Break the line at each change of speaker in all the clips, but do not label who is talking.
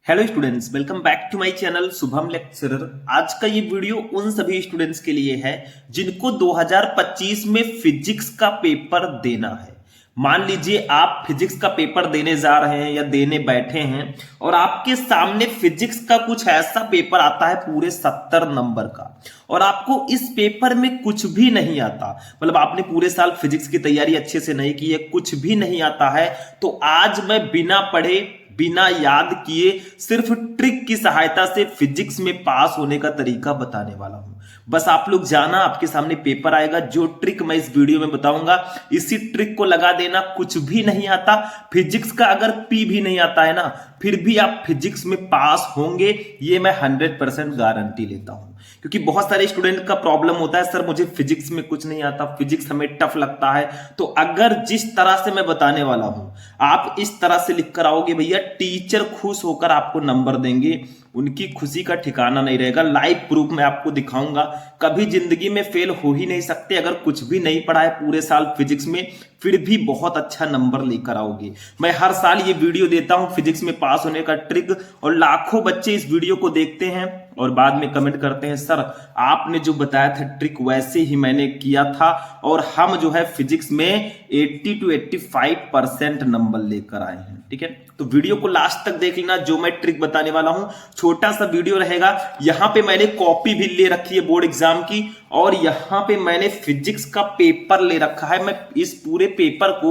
Hello students, welcome back to my channel Shubham lecturer. आज का ये वीडियो उन सभी स्टूडेंट्स के लिए है जिनको 2025 में फिजिक्स का पेपर देना है। मान लीजिए आप फिजिक्स का पेपर देने जा रहे हैं या देने बैठे हैं और आपके सामने फिजिक्स का कुछ ऐसा पेपर आता है पूरे 70 नंबर का और आपको इस पेपर में कुछ भी नहीं आता, मतलब आपने पूरे साल फिजिक्स की तैयारी अच्छे से नहीं की है, कुछ भी नहीं आता है। तो आज मैं बिना पढ़े बिना याद किए सिर्फ ट्रिक की सहायता से फिजिक्स में पास होने का तरीका बताने वाला हूं। बस आप लोग जाना, आपके सामने पेपर आएगा, जो ट्रिक मैं इस वीडियो में बताऊंगा इसी ट्रिक को लगा देना। कुछ भी नहीं आता फिजिक्स का, अगर पी भी नहीं आता है ना, फिर भी आप फिजिक्स में पास होंगे, ये मैं 100% गारंटी लेता हूं। क्योंकि बहुत सारे स्टूडेंट का प्रॉब्लम होता है, सर मुझे फिजिक्स में कुछ नहीं आता, फिजिक्स हमें टफ लगता है। तो अगर जिस तरह से मैं बताने वाला हूं आप इस तरह से लिख कर आओगे भैया, टीचर खुश होकर आपको नंबर देंगे, उनकी खुशी का ठिकाना नहीं रहेगा। लाइव प्रूफ मैं आपको दिखाऊंगा। कभी जिंदगी में फेल हो ही नहीं सकते। अगर कुछ भी नहीं पढ़ा है पूरे साल फिजिक्स में, फिर भी बहुत अच्छा नंबर लेकर आओगे। मैं हर साल ये वीडियो देता हूं फिजिक्स में पास होने का ट्रिक, और लाखों बच्चे इस वीडियो को देखते हैं और बाद में कमेंट करते हैं, सर आपने जो बताया था ट्रिक वैसे ही मैंने किया था और हम जो है फिजिक्स में 80 to 85% नंबर लेकर आए हैं। ठीक है, तो वीडियो को लास्ट तक देख लेना। जो मैं ट्रिक बताने वाला हूं छोटा सा वीडियो रहेगा। यहां पे मैंने कॉपी भी ले रखी है बोर्ड एग्जाम की, और यहां पे मैंने फिजिक्स का पेपर ले रखा है। मैं इस पूरे पेपर को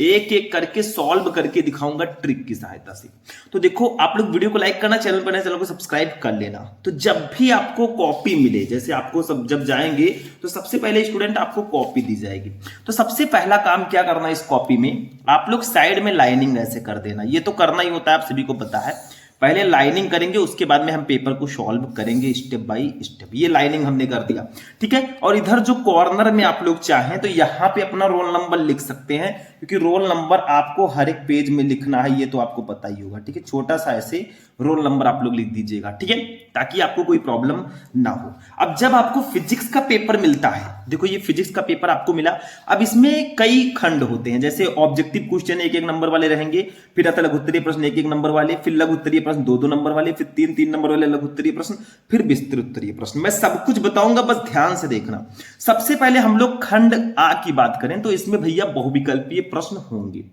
एक एक करके सॉल्व करके दिखाऊंगा ट्रिक की सहायता से। तो देखो, आप लोग वीडियो को लाइक करना, चैनल पर नए चैनल को सब्सक्राइब कर लेना। तो जब भी आपको कॉपी मिले, जैसे आपको सब जब जाएंगे तो सबसे पहले स्टूडेंट आपको कॉपी दी जाएगी। तो सबसे पहला काम क्या करना है, इस कॉपी में आप लोग साइड में लाइनिंग ऐसे कर देना। ये तो करना ही होता है, आप सभी को पता है। पहले लाइनिंग करेंगे, उसके बाद में हम पेपर को सॉल्व करेंगे स्टेप बाय स्टेप। ये लाइनिंग हमने कर दिया, ठीक है। और इधर जो कॉर्नर में आप लोग चाहें तो यहां पे अपना रोल नंबर लिख सकते हैं, क्योंकि रोल नंबर आपको हर एक पेज में लिखना है, ये तो आपको पता ही होगा। ठीक है, छोटा सा ऐसे रोल नंबर आप लोग लिख दीजिएगा, ठीक है, ताकि आपको कोई प्रॉब्लम ना हो। अब जब आपको फिजिक्स का पेपर मिलता है, देखो ये फिजिक्स का पेपर आपको मिला, अब इसमें कई खंड होते हैं। जैसे ऑब्जेक्टिव क्वेश्चन 1-1 नंबर वाले रहेंगे, फिर लघु उत्तरीय प्रश्न 1-1 नंबर वाले, फिर लघु उत्तरीय प्रश्न 2-2 नंबर वाले, फिर 3-3 नंबर वाले लघु उत्तरीय प्रश्न, फिर विस्तृत उत्तरीय प्रश्न। मैं सब कुछ बताऊंगा, बस ध्यान से देखना। सबसे पहले हम लोग खंड आ की बात करें तो इसमें भैया बहुविकल्पीय प्रश्न होंगे।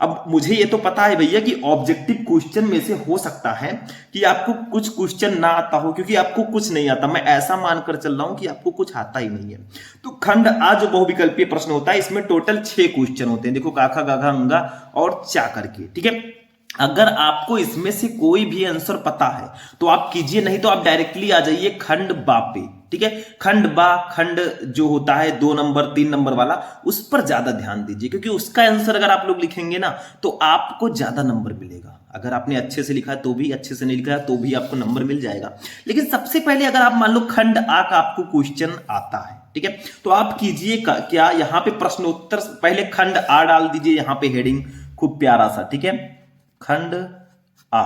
अब मुझे ये तो पता है भैया कि ऑब्जेक्टिव क्वेश्चन में से हो सकता है कि आपको कुछ क्वेश्चन ना आता हो, क्योंकि आपको कुछ नहीं आता। मैं ऐसा मानकर चल रहा हूं कि आपको कुछ आता ही नहीं है। तो खंड आ जो बहुविकल्पीय प्रश्न होता है, इसमें टोटल 6 क्वेश्चन होते हैं। देखो, काखा गाघा अंगा और चा करके, ठीक है। अगर आपको इसमें से कोई भी आंसर पता है तो आप कीजिए, नहीं तो आप डायरेक्टली आ जाइए खंड बा पे। ठीक है, खंड बा, खंड जो होता है 2 नंबर 3 नंबर वाला, उस पर ज्यादा ध्यान दीजिए, क्योंकि उसका आंसर अगर आप लोग लिखेंगे ना तो आपको ज्यादा नंबर मिलेगा। अगर आपने अच्छे से लिखा है तो भी, अच्छे से नहीं लिखा है तो भी आपको नंबर मिल जाएगा। लेकिन सबसे पहले अगर आप मान लो खंड आ का आपको क्वेश्चन आता है, ठीक है, तो आप कीजिए क्या, यहां पे प्रश्नोत्तर, पहले खंड आ डाल दीजिए, यहां पे हेडिंग खूब प्यारा सा, ठीक है, खंड आ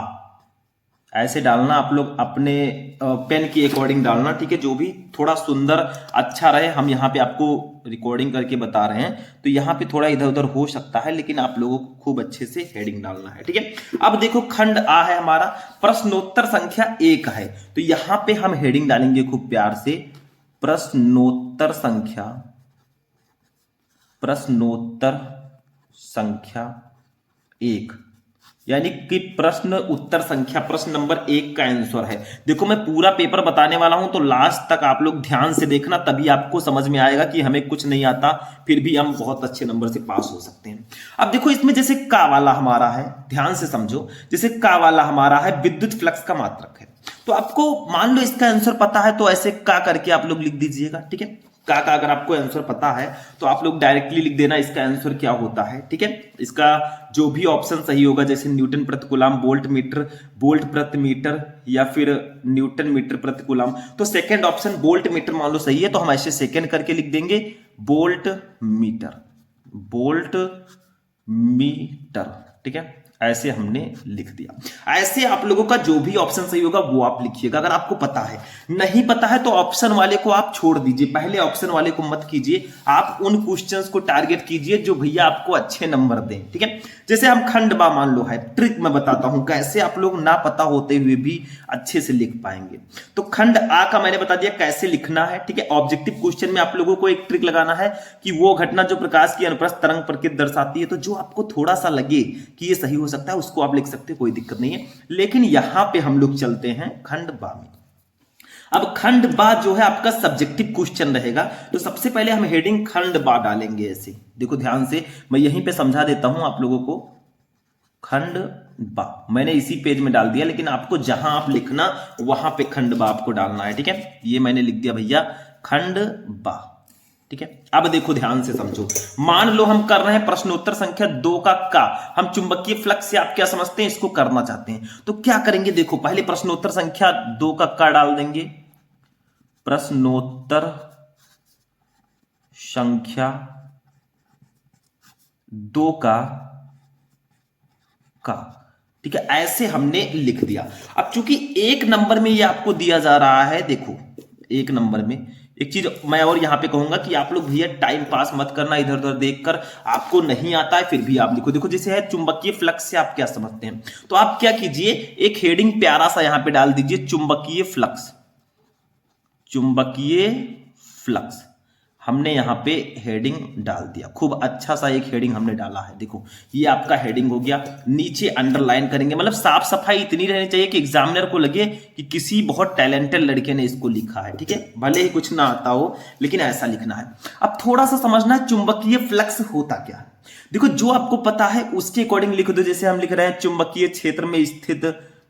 ऐसे डालना। आप लोग अपने पेन की अकॉर्डिंग डालना, ठीक है, जो भी थोड़ा सुंदर अच्छा रहे। हम यहाँ पे आपको रिकॉर्डिंग करके बता रहे हैं, तो यहाँ पे थोड़ा इधर उधर हो सकता है, लेकिन आप लोगों को खूब अच्छे से हेडिंग डालना है, ठीक है। अब देखो, खंड आ है हमारा, प्रश्नोत्तर संख्या 1 है, तो यहाँ पे हम हेडिंग डालेंगे खूब प्यार से, प्रश्नोत्तर संख्या 1, यानी कि प्रश्न उत्तर संख्या, प्रश्न नंबर 1 का आंसर है। देखो, मैं पूरा पेपर बताने वाला हूं, तो लास्ट तक आप लोग ध्यान से देखना, तभी आपको समझ में आएगा कि हमें कुछ नहीं आता, फिर भी हम बहुत अच्छे नंबर से पास हो सकते हैं। अब देखो, इसमें जैसे का वाला हमारा है, ध्यान से समझो, जैसे का वाला हमारा है विद्युत फ्लक्स का मात्रक है, तो आपको मान लो इसका आंसर पता है, तो ऐसे का करके आप लोग लिख दीजिएगा, ठीक है। का अगर आपको आंसर पता है तो आप लोग डायरेक्टली लिख देना इसका आंसर क्या होता है, ठीक है। इसका जो भी ऑप्शन सही होगा, जैसे न्यूटन प्रति कूलम, वोल्ट प्रति मीटर, या फिर न्यूटन मीटर प्रति कूलम, तो सेकंड ऑप्शन वोल्ट मीटर मान लो सही है, तो हम ऐसे सेकंड करके लिख देंगे वोल्ट मीटर, ठीक है। ऐसे हमने लिख दिया। ऐसे आप लोगों का जो भी ऑप्शन सही होगा वो आप लिखिएगा अगर आपको पता है। नहीं पता है तो ऑप्शन वाले को आप छोड़ दीजिए, पहले ऑप्शन वाले को मत कीजिए, आप उन क्वेश्चंस को टारगेट कीजिए जो भैया आपको अच्छे नंबर दें। ठीक है, जैसे हम खंड बा मान लो है, ट्रिक मैं बताता हूं कैसे आप लोग ना पता होते हुए भी अच्छे से लिख पाएंगे। तो खंड आ का मैंने बता दिया कैसे लिखना है। ठीक है, ऑब्जेक्टिव क्वेश्चन में आप लोगों को एक ट्रिक लगाना है कि वो घटना जो प्रकाश की अनुप्रस्थ तरंग प्रकृति दर्शाती है, तो जो आपको थोड़ा सा लगे कि ये सही हो सकता है उसको आप लिख सकते हैं, कोई दिक्कत नहीं है। लेकिन यहां पे हम लोग चलते हैं खंड बा में। अब खंड बा जो है आपका सब्जेक्टिव क्वेश्चन रहेगा, तो सबसे पहले हम हेडिंग खंड बा डालेंगे। ऐसे देखो ध्यान से, मैं यहीं पे समझा देता हूं आप लोगों को। खंड बा मैंने इसी पेज में डाल दिया, लेकिन आपको जहां आप लिखना वहां पे खंड बा आपको डालना है। ठीक है, ये मैंने लिख दिया भैया खंड बा। ठीक है, अब देखो ध्यान से समझो। मान लो हम कर रहे हैं प्रश्नोत्तर संख्या 2 का हम चुंबकीय फ्लक्स से आप क्या समझते हैं इसको करना चाहते हैं, तो क्या करेंगे देखो, पहले प्रश्नोत्तर संख्या 2 का डाल देंगे। प्रश्नोत्तर संख्या 2 का। ठीक है, ऐसे हमने लिख दिया। अब चूंकि एक नंबर में ये आपको दिया जा रहा है, देखो एक नंबर में एक चीज मैं और यहां पे कहूंगा कि आप लोग भैया टाइम पास मत करना इधर उधर देखकर, आपको नहीं आता है फिर भी आप लिखो। देखो जैसे है चुंबकीय फ्लक्स से आप क्या समझते हैं, तो आप क्या कीजिए, एक हेडिंग प्यारा सा यहां पे डाल दीजिए, चुंबकीय फ्लक्स। चुंबकीय फ्लक्स हमने यहां पे हेडिंग डाल दिया, खूब अच्छा सा एक हेडिंग हमने डाला है। देखो ये आपका हेडिंग हो गया, नीचे अंडरलाइन करेंगे, मतलब साफ सफाई इतनी रहनी चाहिए कि एग्जामिनर को लगे कि किसी बहुत टैलेंटेड लड़के ने इसको लिखा है। ठीक है, भले ही कुछ ना आता हो लेकिन ऐसा लिखना है। अब थोड़ा सा समझना है चुंबकीय फ्लक्स होता क्या है। देखो जो आपको पता है उसके अकॉर्डिंग लिख दो, जैसे हम लिख रहे हैं चुंबकीय क्षेत्र में स्थित।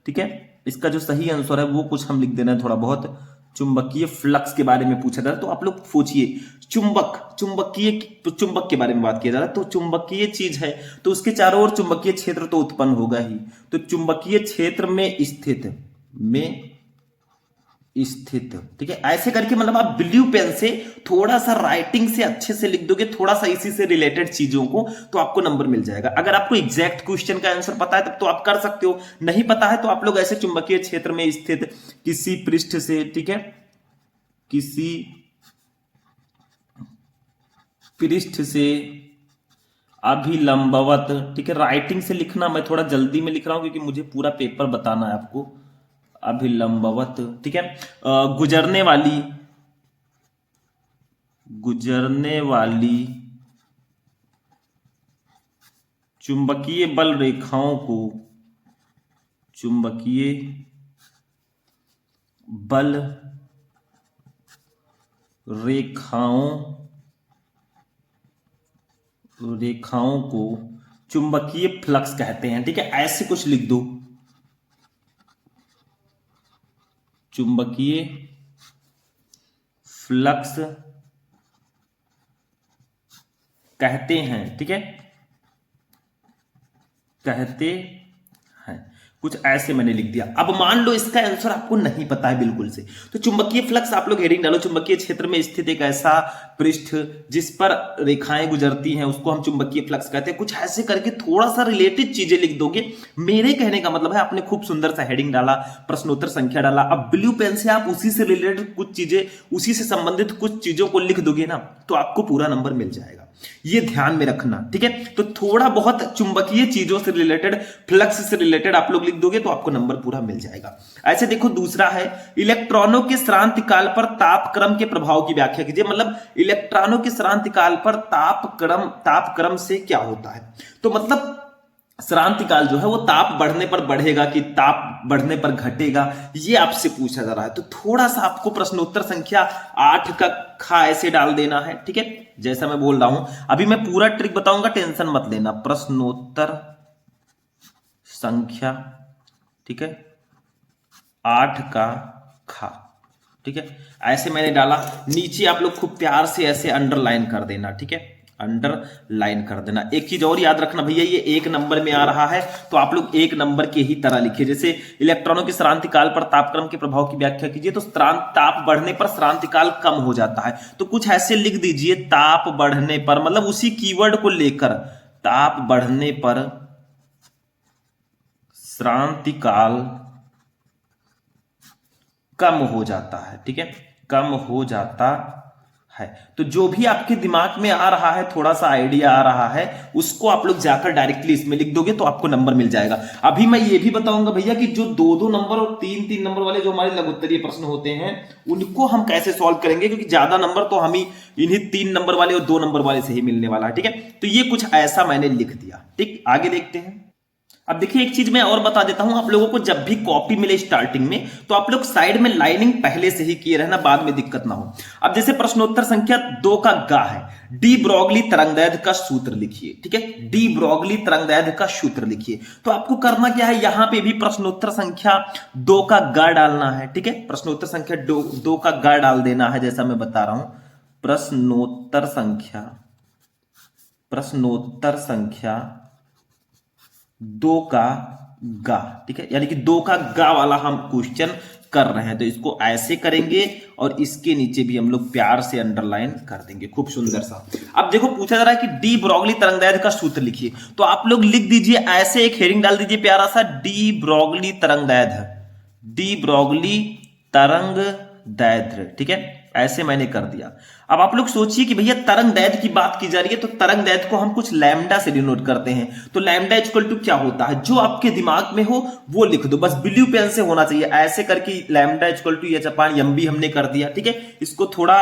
ठीक है, इसका जो सही आंसर है वो कुछ हम लिख देना है थोड़ा बहुत। चुंबकीय फ्लक्स के बारे में पूछा जा रहा है तो आप लोग सोचिए, चुंबक के बारे में बात किया जा रहा है, तो चुंबकीय चीज है तो उसके चारों ओर चुंबकीय क्षेत्र तो उत्पन्न होगा ही। तो चुंबकीय क्षेत्र में स्थित। ठीक है, ऐसे करके मतलब आप ब्लू पेन से थोड़ा सा राइटिंग से अच्छे से लिख दोगे, थोड़ा सा इसी से रिलेटेड चीजों को, तो आपको नंबर मिल जाएगा। अगर आपको एग्जैक्ट क्वेश्चन का आंसर पता है तब तो आप कर सकते हो, नहीं पता है तो आप लोग ऐसे चुंबकीय क्षेत्र में स्थित किसी पृष्ठ से, ठीक है, किसी पृष्ठ से अभिलंबवत। ठीक है, राइटिंग से लिखना, मैं थोड़ा जल्दी में लिख रहा हूं क्योंकि मुझे पूरा पेपर बताना है आपको। अभिलंबवत, ठीक है, गुजरने वाली चुंबकीय बल रेखाओं को, चुंबकीय बल रेखाओं को चुंबकीय फ्लक्स कहते हैं। ठीक है, ऐसे कुछ लिख दो, चुंबकीय फ्लक्स कहते हैं। ठीक है, कहते हैं, कुछ ऐसे मैंने लिख दिया। अब मान लो इसका आंसर आपको नहीं पता है बिल्कुल से, तो चुंबकीय फ्लक्स आप लोग हेडिंग डालो, चुंबकीय क्षेत्र में स्थित एक ऐसा पृष्ठ जिस पर रेखाएं गुजरती हैं उसको हम चुंबकीय फ्लक्स कहते हैं। कुछ ऐसे करके थोड़ा सा रिलेटेड चीजें लिख दोगे। मेरे कहने का मतलब है आपने खूब सुंदर सा हेडिंग डाला, प्रश्नोत्तर संख्या डाला, अब ब्लू पेन से आप उसी से रिलेटेड कुछ चीजें, उसी से संबंधित कुछ चीजों को लिख दोगे ना, तो आपको पूरा नंबर मिल जाएगा। ये ध्यान में रखना। ठीक है, तो थोड़ा बहुत चुंबकीय चीजों से रिलेटेड, फ्लक्स से रिलेटेड आप लोग लिख दोगे तो आपको नंबर पूरा मिल जाएगा। ऐसे देखो दूसरा है, इलेक्ट्रॉनों के श्रांति काल पर तापक्रम के प्रभाव की व्याख्या कीजिए। मतलब इलेक्ट्रॉनों के श्रांति काल पर तापक्रम से क्या होता है, तो मतलब श्रांति काल जो है वो ताप बढ़ने पर बढ़ेगा कि ताप बढ़ने पर घटेगा, ये आपसे पूछा जा रहा है। तो थोड़ा सा आपको प्रश्नोत्तर संख्या 8 का खा ऐसे डाल देना है। ठीक है, जैसा मैं बोल रहा हूं, अभी मैं पूरा ट्रिक बताऊंगा, टेंशन मत लेना। प्रश्नोत्तर संख्या, ठीक है, 8 का खा। ठीक है, ऐसे मैंने डाला, नीचे आप लोग खूब प्यार से ऐसे अंडरलाइन कर देना। ठीक है, अंडरलाइन कर देना। एक चीज और याद रखना भैया, ये एक नंबर में आ रहा है तो आप लोग एक नंबर के ही तरह लिखिए। जैसे इलेक्ट्रॉनों के श्रांति काल पर तापक्रम के प्रभाव की व्याख्या कीजिए, तो ताप बढ़ने पर श्रांति काल कम हो जाता है, तो कुछ ऐसे लिख दीजिए, ताप बढ़ने पर, मतलब उसी कीवर्ड को लेकर, ताप बढ़ने पर श्रांति काल कम हो जाता है, ठीक है, कम हो जाता है। तो जो भी आपके दिमाग में आ रहा है, थोड़ा सा आइडिया आ रहा है, उसको आप लोग जाकर डायरेक्टली इसमें लिख दोगे तो आपको नंबर मिल जाएगा। अभी मैं ये भी बताऊंगा भैया कि जो 2-2 नंबर और 3-3 नंबर वाले जो हमारे लघुत्तरीय प्रश्न होते हैं उनको हम कैसे सॉल्व करेंगे, क्योंकि ज्यादा नंबर तो हम ही इन्हीं 3 नंबर वाले और 2 नंबर वाले से ही मिलने वाला है, ठीक है। तो ये कुछ ऐसा मैंने लिख दिया, ठीक। आगे देखते हैं। अब देखिए एक चीज मैं और बता देता हूं आप लोगों को, जब भी कॉपी मिले स्टार्टिंग में तो आप लोग साइड में लाइनिंग पहले से ही किए रहना, बाद में दिक्कत ना हो। अब जैसे प्रश्नोत्तर संख्या 2 का गा है, डी ब्रोगली तरंगदैर्घ्य का सूत्र लिखिए, ठीक है, डी ब्रोगली तरंगदैर्घ्य का सूत्र लिखिए। तो आपको करना क्या है, यहां पे भी प्रश्नोत्तर संख्या 2 का गा डालना है, ठीक है, प्रश्नोत्तर संख्या 2 का गा डाल देना है, जैसा मैं बता रहा हूं। प्रश्नोत्तर संख्या 2 का गा, ठीक है, यानी कि 2 का गा वाला हम क्वेश्चन कर रहे हैं। तो इसको ऐसे करेंगे और इसके नीचे भी हम लोग प्यार से अंडरलाइन कर देंगे, खूब सुंदर सा। अब देखो पूछा जा रहा है कि डी ब्रोगली तरंगदैर्घ्य का सूत्र लिखिए, तो आप लोग लिख दीजिए ऐसे, एक हेडिंग डाल दीजिए प्यारा सा, डी ब्रोगली तरंगदैर्घ्य, डी ब्रोगली तरंगदैर्घ्य, ठीक है, ऐसे मैंने कर दिया। अब आप लोग सोचिए कि भैया तरंग दैर्घ्य की बात की जा रही है, तो तरंग दैर्घ्य को हम कुछ लैम्डा से डिनोट करते हैं। तो लैम्डा इक्वल टू क्या होता है, जो आपके दिमाग में हो वो लिख दो, बस ब्लू पेन से होना चाहिए, ऐसे करके lambda equal to H upon M B हमने कर दिया, ठीक है। इसको थोड़ा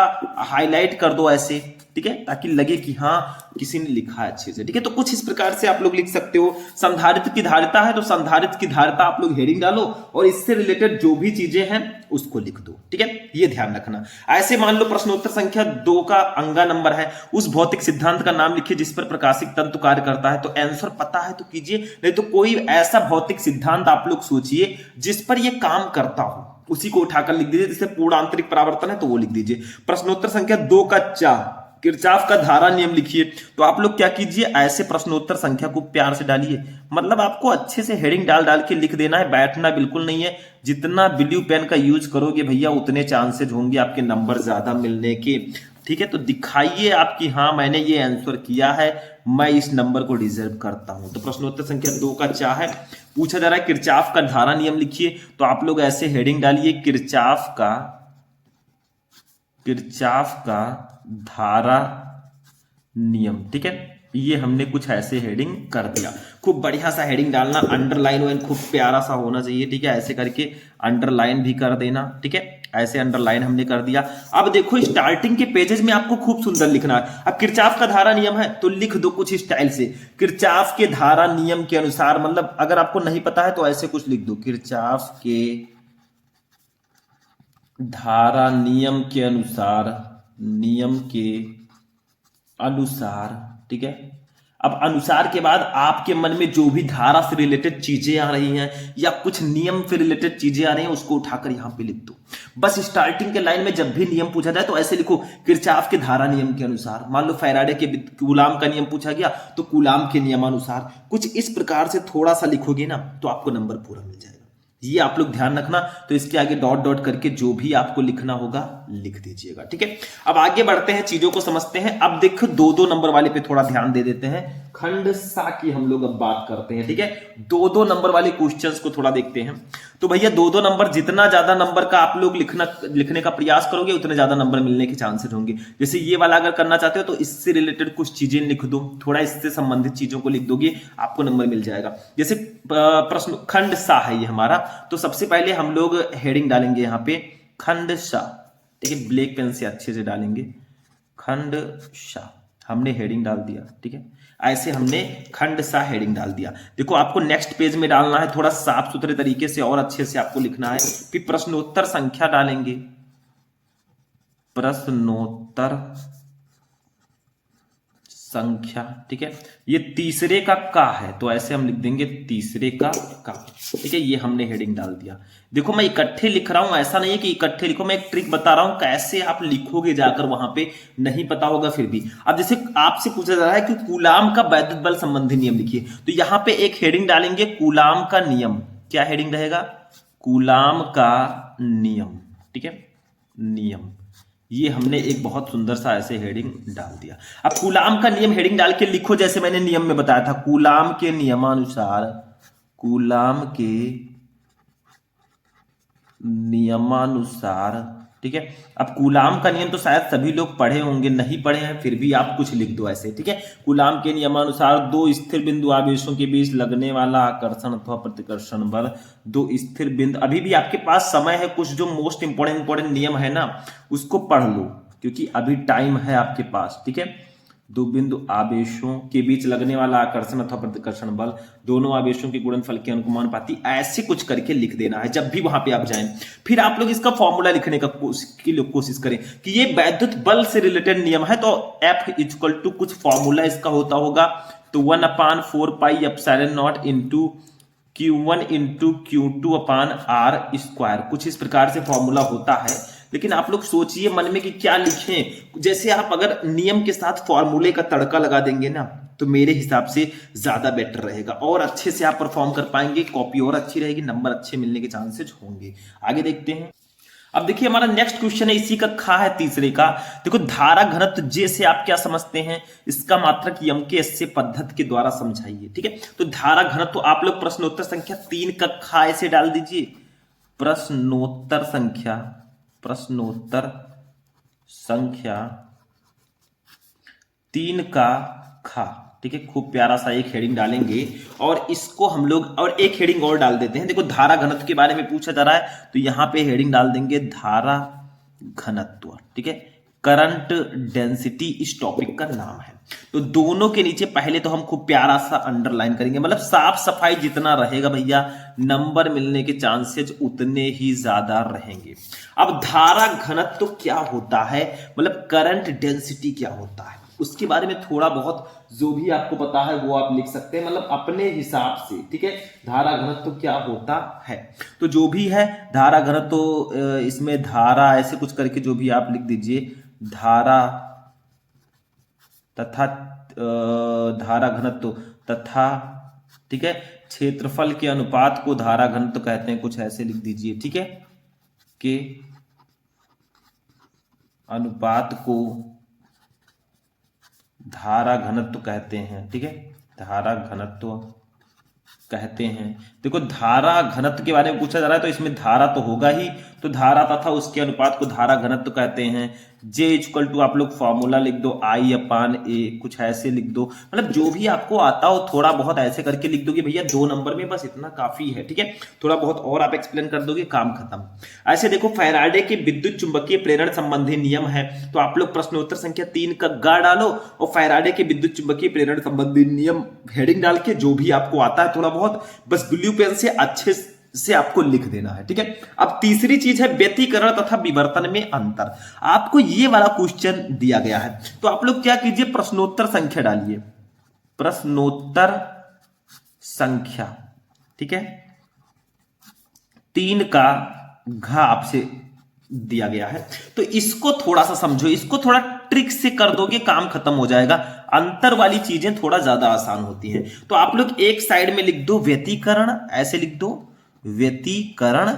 हाईलाइट कर दो ऐसे, ठीक है, ताकि लगे कि हाँ किसी ने लिखा है अच्छे से, ठीक है। तो कुछ इस प्रकार से आप लोग लिख सकते हो। संधारित्र की धारिता है तो संधारित्र की धारिता आप लोग हेडिंग डालो और इससे रिलेटेड जो भी चीजें हैं उसको लिख दो, ठीक है, ये ध्यान रखना। ऐसे मान लो प्रश्नोत्तर संख्या 2 का अंगा नंबर है, उस भौतिक सिद्धांत का नाम लिखिए जिस पर प्रकाशिक तंतु कार्य करता है। तो आंसर पता है तो कीजिए, नहीं तो कोई ऐसा भौतिक सिद्धांत आप लोग सोचिए जिस पर यह काम करता हो, उसी को उठाकर लिख दीजिए। जैसे पूर्ण आंतरिक परावर्तन है तो वो लिख दीजिए। प्रश्नोत्तर संख्या 2 का चा, किरचॉफ का धारा नियम लिखिए। तो आप लोग क्या कीजिए, ऐसे प्रश्नोत्तर संख्या को प्यार से डालिए, मतलब आपको अच्छे से हेडिंग डाल डाल के लिख देना है, बैठना बिल्कुल नहीं है। जितना ब्लू पेन का यूज करोगे भैया उतने चांसेस होंगे आपके नंबर ज्यादा मिलने के, ठीक है। तो दिखाइए आप कि हाँ मैंने ये आंसर किया है, मैं इस नंबर को डिजर्व करता हूं। तो प्रश्नोत्तर संख्या 2 का चा है, पूछा जा रहा है किरचॉफ का धारा नियम लिखिए। तो आप लोग ऐसे हेडिंग डालिए, किरचॉफ का धारा नियम, ठीक है। ये हमने कुछ ऐसे हेडिंग कर दिया, खूब बढ़िया सा हेडिंग डालना, अंडरलाइन वाइन खूब प्यारा सा होना चाहिए, ठीक है। ऐसे करके अंडरलाइन भी कर देना, ठीक है, ऐसे अंडरलाइन हमने कर दिया। अब देखो स्टार्टिंग के पेजेस में आपको खूब सुंदर लिखना है। अब किरचॉफ का धारा नियम है तो लिख दो कुछ स्टाइल से, किरचॉफ के धारा नियम के अनुसार, मतलब अगर आपको नहीं पता है तो ऐसे कुछ लिख दो, किरचॉफ के धारा नियम के अनुसार, ठीक है। अब अनुसार के बाद आपके मन में जो भी धारा से रिलेटेड चीजें आ रही हैं या कुछ नियम से रिलेटेड चीजें आ रही हैं उसको उठाकर यहां पे लिख दो। बस स्टार्टिंग के लाइन में जब भी नियम पूछा जाए तो ऐसे लिखो, किरचॉफ के धारा नियम के अनुसार। मान लो फैराडे के कूलाम का नियम पूछा गया तो कूलाम के नियमानुसार, कुछ इस प्रकार से थोड़ा सा लिखोगे ना तो आपको नंबर पूरा मिल जाएगा। ये आप लोग ध्यान रखना। तो इसके आगे डॉट डॉट करके जो भी आपको लिखना होगा लिख दीजिएगा, ठीक है। अब आगे बढ़ते हैं, चीजों को समझते हैं। अब देखो 2-2 नंबर वाले पे थोड़ा ध्यान दे देते हैं, खंड सा की हम लोग अब बात करते हैं, ठीक है। 2-2 नंबर वाले क्वेश्चंस को थोड़ा देखते हैं। तो भैया 2-2 नंबर, जितना ज्यादा नंबर का आप लोग लिखने का प्रयास करोगे उतने ज्यादा नंबर मिलने के चांसेस होंगे। जैसे ये वाला अगर करना चाहते हो तो इससे रिलेटेड कुछ चीजें लिख दो, थोड़ा इससे संबंधित चीजों को लिख दोगे आपको नंबर मिल जाएगा। जैसे प्रश्न खंड सा है ये हमारा, तो सबसे पहले हम लोग हेडिंग डालेंगे यहाँ पे खंड सा, ठीक है, ब्लैक पेन से अच्छे से डालेंगे, खंड सा हमने हेडिंग डाल दिया, ठीक है। ऐसे हमने खंड सा हेडिंग डाल दिया। देखो आपको नेक्स्ट पेज में डालना है, थोड़ा साफ सुथरे तरीके से और अच्छे से आपको लिखना है कि प्रश्नोत्तर संख्या डालेंगे, प्रश्नोत्तर संख्या, ठीक है। ये तीसरे का है तो ऐसे हम लिख देंगे तीसरे का, ठीक है। ये हमने हेडिंग डाल दिया। देखो मैं इकट्ठे लिख रहा हूं, ऐसा नहीं है कि इकट्ठे लिखो, मैं एक ट्रिक बता रहा हूं कैसे आप लिखोगे जाकर, वहां पे नहीं पता होगा फिर भी। अब जैसे आपसे पूछा जा रहा है कि कूलाम का वैद्युत बल संबंधी नियम लिखिए, तो यहां पे एक हेडिंग डालेंगे कूलाम का नियम। क्या हेडिंग रहेगा, कूलाम का नियम, ठीक है, नियम। ये हमने एक बहुत सुंदर सा ऐसे हेडिंग डाल दिया। अब कूलाम का नियम हेडिंग डाल के लिखो, जैसे मैंने नियम में बताया था, कूलाम के नियमानुसार, कूलाम के नियमानुसार, ठीक है। अब कूलाम का नियम तो शायद सभी लोग पढ़े होंगे, नहीं पढ़े हैं फिर भी आप कुछ लिख दो ऐसे, ठीक है। कूलाम के नियमानुसार दो स्थिर बिंदु आवेशों के बीच लगने वाला आकर्षण अथवा प्रतिकर्षण बल, दो स्थिर बिंदु, अभी भी आपके पास समय है, कुछ जो मोस्ट इंपोर्टेंट नियम है ना उसको पढ़ लो क्योंकि अभी टाइम है आपके पास, ठीक है। दो बिंदु आवेशों के बीच लगने वाला आकर्षण अथवा प्रतिकर्षण बल, दोनों आवेशों के गुणनफल के अनुपाती, ऐसे कुछ करके लिख देना है जब भी वहां पे आप जाएं। फिर आप लोग इसका फॉर्मूला लिखने का कोशिश करें कि ये वैद्युत बल से रिलेटेड नियम है, तो F इक्वल टू कुछ फॉर्मूला इसका होता होगा, तो 1/4 pi epsilon not into Q1 into Q2 upon R square, कुछ इस प्रकार से फॉर्मूला होता है। लेकिन आप लोग सोचिए मन में कि क्या लिखें, जैसे आप अगर नियम के साथ फॉर्मूले का तड़का लगा देंगे ना तो मेरे हिसाब से ज्यादा बेटर रहेगा और अच्छे से आप परफॉर्म कर पाएंगे, कॉपी और अच्छी रहेगी, नंबर अच्छे मिलने के चांसेस होंगे। आगे देखते हैं। अब देखिए हमारा नेक्स्ट क्वेश्चन है, इसी का खा है तीसरे का। देखो धारा घनत्व जे से आप क्या समझते हैं, इसका मात्रक यम के एस पद्धति के द्वारा समझाइए, ठीक है। तो धारा घनत्व तो आप लोग प्रश्नोत्तर संख्या 3 का खा ऐसे डाल दीजिए, प्रश्नोत्तर संख्या 3 का खा, ठीक है। खूब प्यारा सा एक हेडिंग डालेंगे और इसको हम लोग और एक हेडिंग और डाल देते हैं। देखो धारा घनत्व के बारे में पूछा जा रहा है तो यहां पे हेडिंग डाल देंगे धारा घनत्व, ठीक है। करंट डेंसिटी इस टॉपिक का नाम है। तो दोनों के नीचे पहले तो हम खूब प्यारा सा अंडरलाइन करेंगे, मतलब साफ सफाई जितना रहेगा भैया नंबर मिलने के चांसेस उतने ही ज्यादा रहेंगे। अब धारा घनत्व क्या होता है, मतलब करंट डेंसिटी क्या होता है, उसके बारे में थोड़ा बहुत जो भी आपको पता है वो आप लिख सकते हैं, मतलब अपने हिसाब से, ठीक है। धारा घनत्व क्या होता है, तो जो भी है धारा घनत्व, इसमें धारा ऐसे कुछ करके जो भी आप लिख दीजिए, धारा तथा धारा घनत्व तथा, ठीक है, क्षेत्रफल के अनुपात को धारा घनत्व कहते हैं, कुछ ऐसे लिख दीजिए, ठीक है, के अनुपात को धारा घनत्व कहते हैं, ठीक है, धारा घनत्व कहते हैं। देखो धारा घनत्व के बारे में पूछा जा रहा है तो इसमें धारा तो होगा ही, तो धारा तथा उसके अनुपात को धारा घनत्व कहते हैं। J इक्वल टू आप लोग फॉर्मूला लिख दो I/A, कुछ ऐसे लिख दो, मतलब जो भी आपको आता हो थोड़ा बहुत ऐसे करके लिख दोगे भैया 2 नंबर में, बस इतना काफी है, ठीक है। थोड़ा बहुत और आप एक्सप्लेन कर दोगे काम खत्म। ऐसे देखो फैराडे के विद्युत चुंबकीय प्रेरण संबंधी नियम है, तो आप लोग प्रश्नोत्तर संख्या 3 का गा डालो और फैराडे के विद्युत चुंबकीय प्रेरण संबंधी नियम हेडिंग डाल के जो भी आपको आता है थोड़ा बहुत बस ब्लू पेन से अच्छे से आपको लिख देना है, ठीक है। अब तीसरी चीज है व्यतिकरण तथा विवर्तन में अंतर। आपको ये वाला क्वेश्चन दिया गया है तो आप लोग क्या कीजिए, प्रश्नोत्तर संख्या डालिए, प्रश्नोत्तर संख्या, ठीक है, 3 का घा आपसे दिया गया है, तो इसको थोड़ा सा समझो, इसको थोड़ा ट्रिक से कर दोगे काम खत्म हो जाएगा। अंतर वाली चीजें थोड़ा ज्यादा आसान होती हैं, तो आप लोग एक साइड में लिख दो व्यतिकरण, ऐसे लिख दो व्यतिकरण,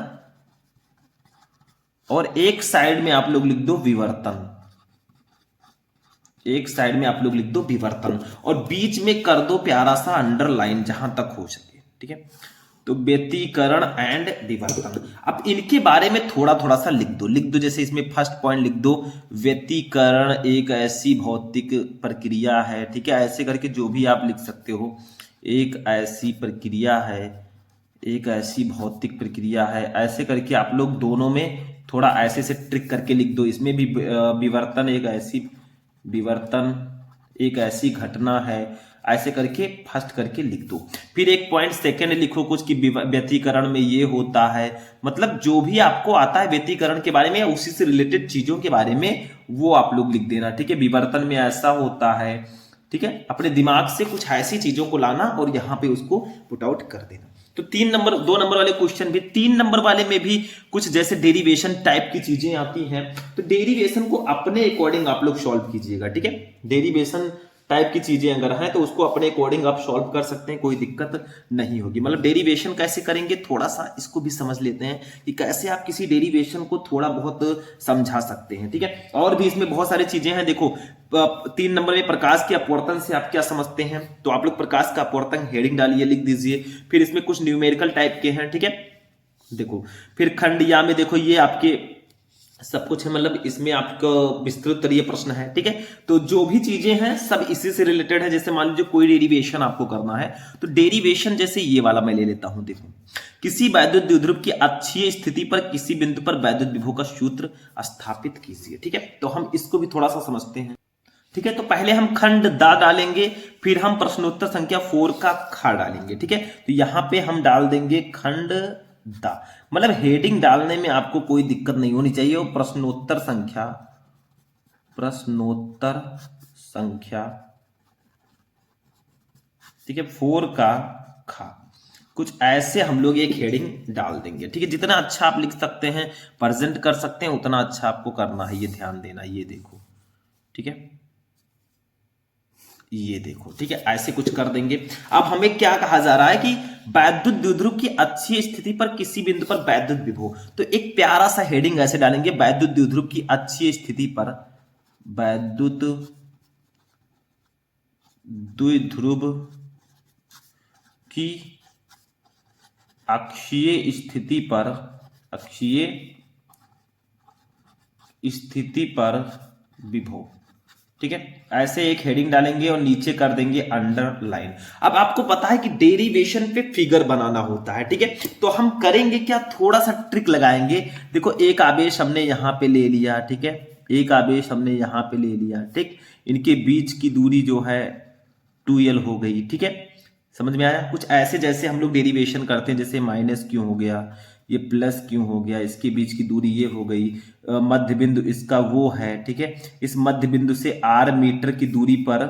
और एक साइड में आप लोग लिख दो विवर्तन, एक साइड में आप लोग लिख दो विवर्तन और बीच में कर दो प्यारा सा अंडरलाइन जहां तक हो सके, ठीक है। तो व्यतिकरण एंड विवर्तन, अब इनके बारे में थोड़ा थोड़ा सा लिख दो, जैसे इसमें फर्स्ट पॉइंट लिख दो, व्यतिकरण एक ऐसी भौतिक प्रक्रिया है, ठीक है, ऐसे करके जो भी आप लिख सकते हो, एक ऐसी प्रक्रिया है, एक ऐसी भौतिक प्रक्रिया है, ऐसे करके आप लोग दोनों में थोड़ा ऐसे से ट्रिक करके लिख दो। इसमें भी विवर्तन एक ऐसी घटना है, ऐसे करके फर्स्ट करके लिख दो। फिर एक पॉइंट सेकंड लिखो कुछ कि व्यतिकरण में ये होता है, मतलब जो भी आपको आता है व्यतिकरण के बारे में या उसी से रिलेटेड चीजों के बारे में वो आप लोग लिख देना, ठीक है। विवर्तन में ऐसा होता है, ठीक है, अपने दिमाग से कुछ ऐसी चीजों को लाना और यहाँ पे उसको पुट आउट कर देना। तो 2 नंबर वाले क्वेश्चन भी, 3 नंबर वाले में भी कुछ जैसे डेरिवेशन टाइप की चीजें आती हैं, तो डेरिवेशन को अपने अकॉर्डिंग आप लोग सॉल्व कीजिएगा, ठीक है। डेरिवेशन टाइप की चीजें अगर हैं तो उसको अपने अकॉर्डिंग आप सॉल्व कर सकते हैं, कोई दिक्कत नहीं होगी। मतलब डेरिवेशन कैसे करेंगे, थोड़ा सा इसको भी समझ लेते हैं कि कैसे आप किसी डेरिवेशन को थोड़ा बहुत समझा सकते हैं, ठीक है। और भी इसमें बहुत सारी चीजें हैं। देखो 3 नंबर में प्रकाश के अपवर्तन से आप क्या समझते हैं, तो आप लोग प्रकाश का अपवर्तन हेडिंग डालिए, लिख दीजिए। फिर इसमें कुछ न्यूमेरिकल टाइप के हैं, ठीक है। देखो फिर खंड या में देखो ये आपके सब कुछ है, मतलब इसमें आपका विस्तृत ये प्रश्न है, ठीक है। तो जो भी चीजें हैं सब इसी से रिलेटेड है। जैसे मान लीजिए कोई डेरिवेशन आपको करना है, तो डेरिवेशन जैसे ये वाला मैं ले लेता हूं। देखो किसी वैद्युत द्विध्रुव की अक्षीय स्थिति पर किसी बिंदु पर वैद्युत विभव का सूत्र स्थापित कीजिए, ठीक है। तो हम इसको भी थोड़ा सा समझते हैं, ठीक है। तो पहले हम खंड दा डालेंगे, फिर हम प्रश्नोत्तर संख्या 4 का खा डालेंगे, ठीक है। तो यहां पे हम डाल देंगे खंड दा, मतलब हेडिंग डालने में आपको कोई दिक्कत नहीं होनी चाहिए। और प्रश्नोत्तर संख्या, ठीक है, 4 का खा, कुछ ऐसे हम लोग एक हेडिंग डाल देंगे, ठीक है। जितना अच्छा आप लिख सकते हैं, प्रेजेंट कर सकते हैं, उतना अच्छा आपको करना है, ये ध्यान देना। ये देखो, ठीक है, ये देखो, ठीक है, ऐसे कुछ कर देंगे। अब हमें क्या कहा जा रहा है कि वैद्युत द्विध्रुव की अच्छी स्थिति पर किसी बिंदु पर वैद्युत विभव, तो एक प्यारा सा हेडिंग ऐसे डालेंगे, वैद्युत द्विध्रुव की अच्छी स्थिति पर वैद्युत द्विध्रुव की अक्षीय स्थिति पर विभव, ठीक है। ऐसे एक हेडिंग डालेंगे और नीचे कर देंगे अंडरलाइन। अब आपको पता है कि डेरिवेशन पे फिगर बनाना होता है, ठीक है। तो हम करेंगे क्या, थोड़ा सा ट्रिक लगाएंगे। देखो एक आवेश हमने यहां पे ले लिया, ठीक है, एक आवेश हमने यहां पे ले लिया, ठीक। इनके बीच की दूरी जो है 2l हो गई, ठीक है। समझ में आया। कुछ ऐसे जैसे हम लोग डेरिवेशन करते हैं, जैसे माइनस क्यों हो गया, ये प्लस क्यों हो गया, इसके बीच की दूरी ये हो गई, मध्य बिंदु इसका वो है, ठीक है। इस मध्य बिंदु से r मीटर की दूरी पर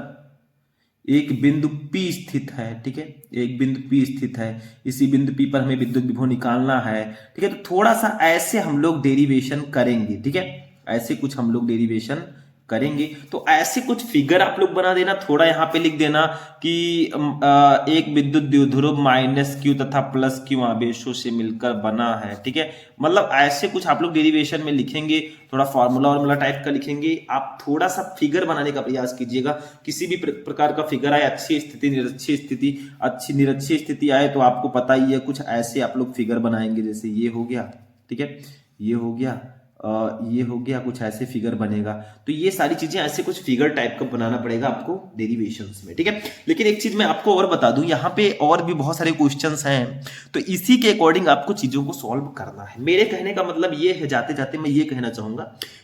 एक बिंदु P स्थित है, ठीक है, एक बिंदु P स्थित है। इसी बिंदु P पर हमें विद्युत विभव निकालना है, ठीक है। तो थोड़ा सा ऐसे हम लोग डेरिवेशन करेंगे, ठीक है, ऐसे कुछ हम लोग डेरिवेशन करेंगे। तो ऐसे कुछ फिगर आप लोग बना देना, थोड़ा यहां पे लिख देना कि एक विद्युत द्विध्रुव माइनस क्यू तथा प्लस क्यू आवेशों से मिलकर बना है, ठीक है। मतलब ऐसे कुछ आप लोग डेरिवेशन में लिखेंगे, थोड़ा फॉर्मूला टाइप का लिखेंगे। आप थोड़ा सा फिगर बनाने का प्रयास कीजिएगा, किसी भी प्रकार का फिगर आए, अच्छी स्थिति, निरक्षीय स्थिति, अच्छी निरक्षीय स्थिति आए, तो आपको पता ही है कुछ ऐसे आप लोग फिगर बनाएंगे। जैसे ये हो गया, ठीक है, ये हो गया, ये हो गया, कुछ ऐसे फिगर बनेगा। तो ये सारी चीजें ऐसे कुछ फिगर टाइप का बनाना पड़ेगा आपको डेरिवेशंस में, ठीक है। लेकिन एक चीज मैं आपको और बता दूं, यहाँ पे और भी बहुत सारे क्वेश्चंस हैं, तो इसी के अकॉर्डिंग आपको चीजों को सॉल्व करना है। मेरे कहने का मतलब ये है, जाते जाते मैं ये कहना चाहूंगा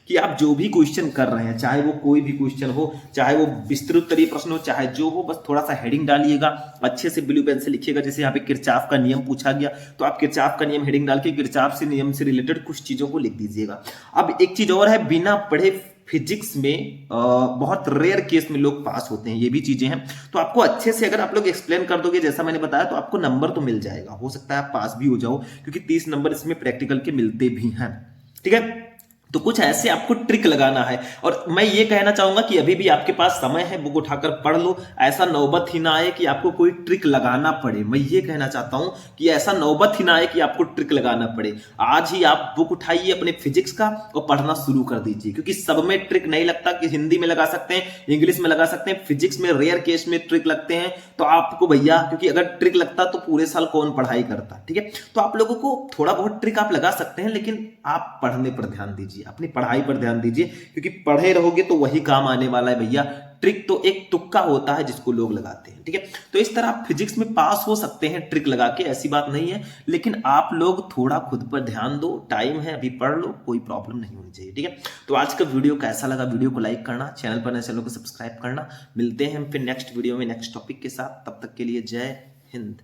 कि आप जो भी क्वेश्चन कर रहे हैं, चाहे वो कोई भी क्वेश्चन हो, चाहे वो विस्तृत प्रश्न हो, चाहे जो हो, बस थोड़ा सा हेडिंग डालिएगा, अच्छे से ब्लू पेन से लिखिएगा। जैसे यहाँ पे किरचॉफ का नियम पूछा गया, तो आप किरचॉफ का नियम हेडिंग डाल के किरचॉफ से नियम से रिलेटेड कुछ चीजों को लिख दीजिएगा। अब एक चीज और है, बिना पढ़े फिजिक्स में बहुत रेयर केस में लोग पास होते हैं, ये भी चीजें हैं। तो आपको अच्छे से अगर आप लोग एक्सप्लेन कर दोगे जैसा मैंने बताया, तो आपको नंबर तो मिल जाएगा, हो सकता है आप पास भी हो जाओ, क्योंकि 30 नंबर इसमें प्रैक्टिकल के मिलते भी हैं, ठीक है। तो कुछ ऐसे आपको ट्रिक लगाना है। और मैं ये कहना चाहूंगा कि अभी भी आपके पास समय है, बुक उठाकर पढ़ लो। ऐसा नौबत ही ना आए कि आपको कोई ट्रिक लगाना पड़े। मैं ये कहना चाहता हूं कि ऐसा नौबत ही ना आए कि आपको ट्रिक लगाना पड़े। आज ही आप बुक उठाइए अपने फिजिक्स का और पढ़ना शुरू कर दीजिए, क्योंकि सब में ट्रिक नहीं लगता। कि हिंदी में लगा सकते हैं, इंग्लिश में लगा सकते हैं, फिजिक्स में रेयर केस में ट्रिक लगते हैं। तो आपको भैया, क्योंकि अगर ट्रिक लगता तो पूरे साल कौन पढ़ाई करता, ठीक है। तो आप लोगों को थोड़ा बहुत ट्रिक आप लगा सकते हैं, लेकिन आप पढ़ने पर ध्यान दीजिए, अपनी पढ़ाई पर ध्यान दीजिए, क्योंकि पढ़े रहोगे तो वही काम आने वाला है भैया। ट्रिक तो एक तुक्का होता है जिसको लोग लगाते हैं, ठीक है। तो इस तरह आप फिजिक्स में पास हो सकते हैं ट्रिक लगा के, ऐसी बात नहीं है। लेकिन आप लोग थोड़ा खुद पर ध्यान दो, टाइम है अभी, पढ़ लो, कोई प्रॉब्लम नहीं होनी चाहिए, ठीक है। तो आज का वीडियो कैसा लगा, वीडियो को लाइक करना, चैनल पर नए चैनल को सब्सक्राइब करना। मिलते हैं हम फिर नेक्स्ट वीडियो में नेक्स्ट टॉपिक के साथ, तब तक के लिए जय हिंद।